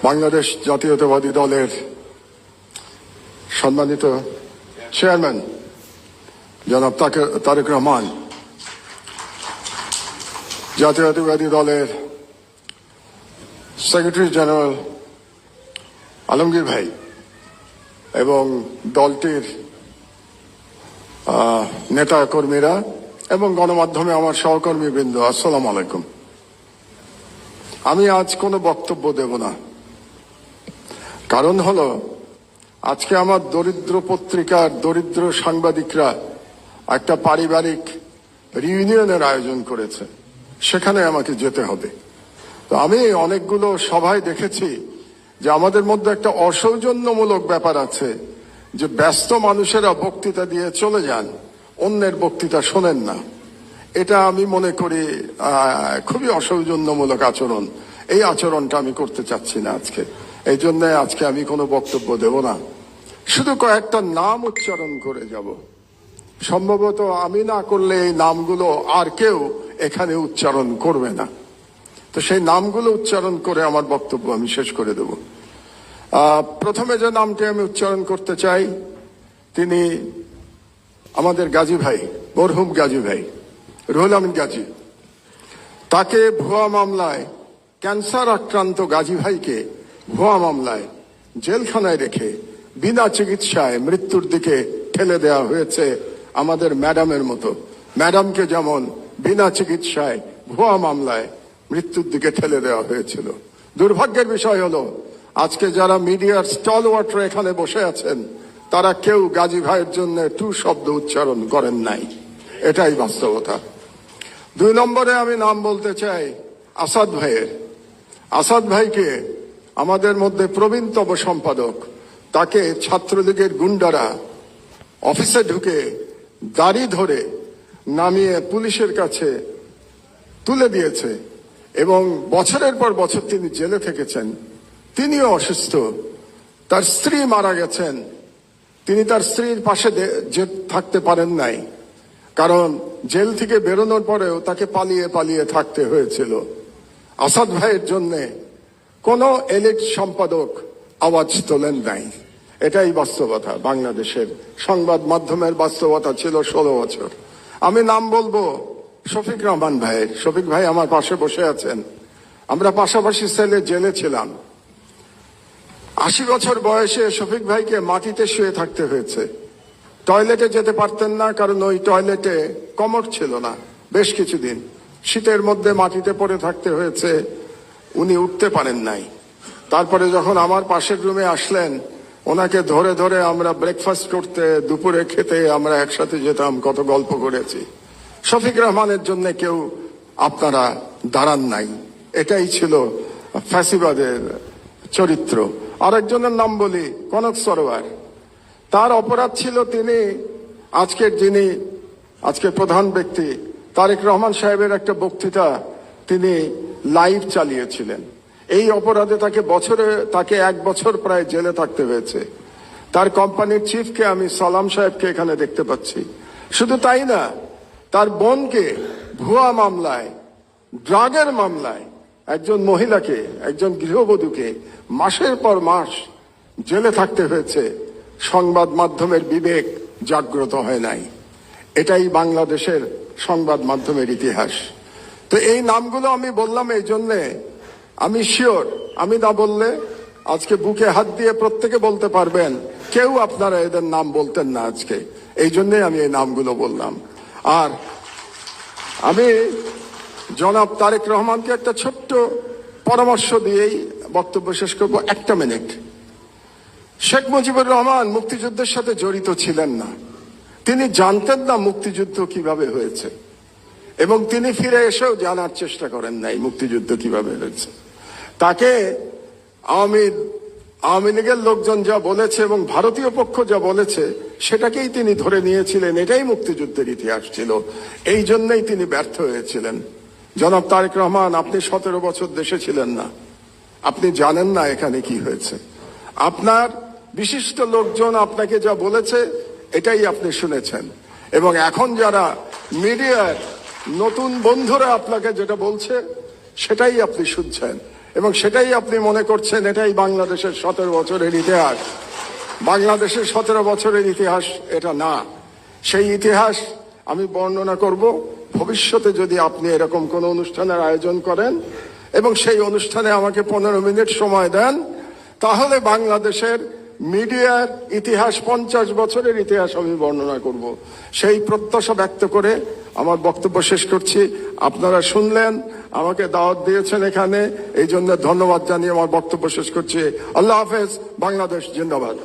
বাংলাদেশ জাতীয়তাবাদী দলের সম্মানিত চেয়ারম্যান জনাব তারেক রহমান, জাতীয়তাবাদী দলের সেক্রেটারি জেনারেল আলমগীর ভাই এবং দলটির নেতা কর্মীরা এবং গণমাধ্যমে আমার সহকর্মীবৃন্দ, আসসালামু আলাইকুম। আমি আজ কোনো বক্তব্য দেব না, কারণ হলো আজকে আমার দরিদ্র পত্রিকার দরিদ্র সাংবাদিকরা একটা পারিবারিক রিউনিয়নের আয়োজন করেছে, সেখানে আমাকে যেতে হবে। তো আমি অনেকগুলো সভায় দেখেছি যে আমাদের মধ্যে একটা অসৌজন্যমূলক ব্যাপার আছে, যে ব্যস্ত মানুষেরা বক্তৃতা দিয়ে চলে যান, অন্যের বক্তৃতা শোনেন না। এটা আমি মনে করি খুবই অসৌজন্যমূলক আচরণ। এই আচরণটা আমি করতে চাচ্ছি না আজকে। এই জন্য আজকে আমি কোনো বক্তব্য দেব না, শুধু কয়েকটা নাম উচ্চারণ করে যাব। সম্ভবত আমি না করলে এই নামগুলো আর কেউ এখানে উচ্চারণ করবে না, তো সেই নামগুলো উচ্চারণ করে আমার বক্তব্য আমি শেষ করে দেব। প্রথমে যে নামটি আমি উচ্চারণ করতে চাই, তিনি আমাদের গাজী ভাই, মরহুম গাজী ভাই রুহুল আমিন গাজী। তাকে ভুয়া মামলায়, ক্যান্সার আক্রান্ত গাজী ভাইকে ভুয়া মামলায় জেলখানায় রেখে বিনা চিকিৎসায় মৃত্যুর দিকে ঠেলে দেওয়া হয়েছে। আমাদের ম্যাডামের মতো, ম্যাডামকে যেমন বিনা চিকিৎসায় ভুয়া মামলায় মৃত্যুর দিকে ঠেলে দেওয়া হয়েছিল। দুর্ভাগ্যের বিষয় হলো আজকে যারা মিডিয়ার স্টলওয়ার্টার এখানে বসে আছেন, তারা কেউ গাজী ভাইয়ের জন্য টু শব্দ উচ্চারণ করেন নাই। এটাই বাস্তবতা। 2 নম্বরে আমি নাম বলতে চাই আসাদ ভাইয়ের। আসাদ ভাইকে আমাদের মধ্যে প্রবীণতম সম্পাদক, তাকে ছাত্রলীগের গুন্ডারা অফিসে ঢুকে দাড়ি ধরে নামিয়ে পুলিশের কাছে তুলে দিয়েছে এবং বছরের পর বছর তিনি জেলে থেকেছেন। তিনিও অসুস্থ, তার স্ত্রী মারা গেছেন, তিনি তার স্ত্রীর পাশে থাকতে পারেন নাই, কারণ জেল থেকে বেরোনোর পরেও তাকে পালিয়ে পালিয়ে থাকতে হয়েছিল। আসাদ ভাইয়ের জন্য কোন এলিট সম্পাদক আওয়াজ তোলেন নাই। এটাই বাস্তবতা, বাংলাদেশের সংবাদ মাধ্যমের বাস্তবতা ছিল 16 বছর। আমি নাম বলবো শফিক রহমান ভাইয়ের। শফিক ভাই আমার পাশে বসে আছেন, আমরা পাশাপাশি সেলে জেলে ছিলাম। 80 বছর বয়সে শফিক ভাইকে মাটিতে শুয়ে থাকতে হয়েছে। টয়লেটে যেতে পারতেন না, কারণ ওই টয়লেটে কমোড ছিল না। বেশ কিছুদিন শীতের মধ্যে মাটিতে পড়ে থাকতে হয়েছে, উনি উঠতে পারেন নাই। তারপরে যখন আমার পাশের রুমে আসলেন, ওনাকে ধরে ধরে আমরা ব্রেকফাস্ট করতে, দুপুরে খেতে আমরা একসাথে যেতাম, কত গল্প করেছি। শফিক রহমানের জন্য কেউ আপনারা দাঁড়ান নাই। এটাই ছিল ফ্যাসিবাদের চরিত্র। আরেকজনের নাম বলি, কনক সরোয়ার। তার অপরাধ ছিল তিনি আজকের প্রধান ব্যক্তি তারেক রহমান সাহেবের একটা বক্তৃতা তিনি লাইভ চালিয়েছিলেন। এই অপরাধে তাকে 1 বছর প্রায় জেলে থাকতে হয়েছে। তার কোম্পানির চিফকে আমি সালাম সাহেবকে এখানে দেখতে পাচ্ছি। শুধু তাই না, তার বোনকে ভুয়া মামলায়, ড্রাগের মামলায় একজন মহিলাকে, একজন গৃহবধূকে মাসের পর মাস জেলে থাকতে হয়েছে। সংবাদ মাধ্যমের বিবেক জাগ্রত হয় নাই। এটাই বাংলাদেশের সংবাদ মাধ্যমের ইতিহাস। তো এই নামগুলো আমি বললাম এই জন্যে, আমি শিওর আমি না বললে আজকে বুকে হাত দিয়ে প্রত্যেকে বলতে পারবেন কেউ আপনারা এদের নাম বলতেন না আজকে। এই জন্যই আমি এই নামগুলো বললাম। আর আমি জনাব তারেক রহমানকে একটা ছোট্ট পরামর্শ দিয়েই বক্তব্য শেষ করব, 1 মিনিট। শেখ মুজিবুর রহমান মুক্তিযুদ্ধের সাথে জড়িত ছিলেন না, তিনি জানতেন না মুক্তিযুদ্ধ কিভাবে হয়েছে, এবং তিনি ফিরে এসেও জানার চেষ্টা করেন নাই মুক্তিযুদ্ধ কিভাবে হয়েছে। তাকে আওয়ামী লীগের লোকজন যা বলেছে এবং ভারতীয় পক্ষ যা বলেছে সেটাকেই তিনি ধরে নিয়েছিলেন। এটাই মুক্তিযুদ্ধের ইতিহাস ছিল। এই জন্যই তিনি ব্যর্থ হয়েছিলেন। জনাব তারেক রহমান, আপনি 17 বছর দেশে ছিলেন না, আপনি জানেন না এখানে কি হয়েছে। আপনার বিশিষ্ট লোকজন আপনাকে যা বলেছে এটাই আপনি শুনেছেন, এবং এখন যারা মিডিয়ার নতুন বন্ধুরা আপনাকে যেটা বলছে সেটাই আপনি শুনছেন। এবং সেটাই আপনি মনে করছেন এটাই বাংলাদেশের 17 বছরের ইতিহাস। বাংলাদেশের 17 বছরের ইতিহাস এটা না। সেই ইতিহাস আমি বর্ণনা করব ভবিষ্যতে যদি আপনি এরকম কোন অনুষ্ঠানের আয়োজন করেন এবং সেই অনুষ্ঠানে আমাকে 15 মিনিট সময় দেন, তাহলে বাংলাদেশের মিডিয়ার ইতিহাস 50 বছরের ইতিহাস আমি বর্ণনা করব। সেই প্রত্যাশা ব্যক্ত করে আমার বক্তব্য শেষ করছি। আপনারা শুনলেন, আমাকে দাওয়াত দিয়েছেন এখানে, এই জন্য ধন্যবাদ জানিয়ে আমার বক্তব্য শেষ করছি। আল্লাহ হাফেজ। বাংলাদেশ জিন্দাবাদ।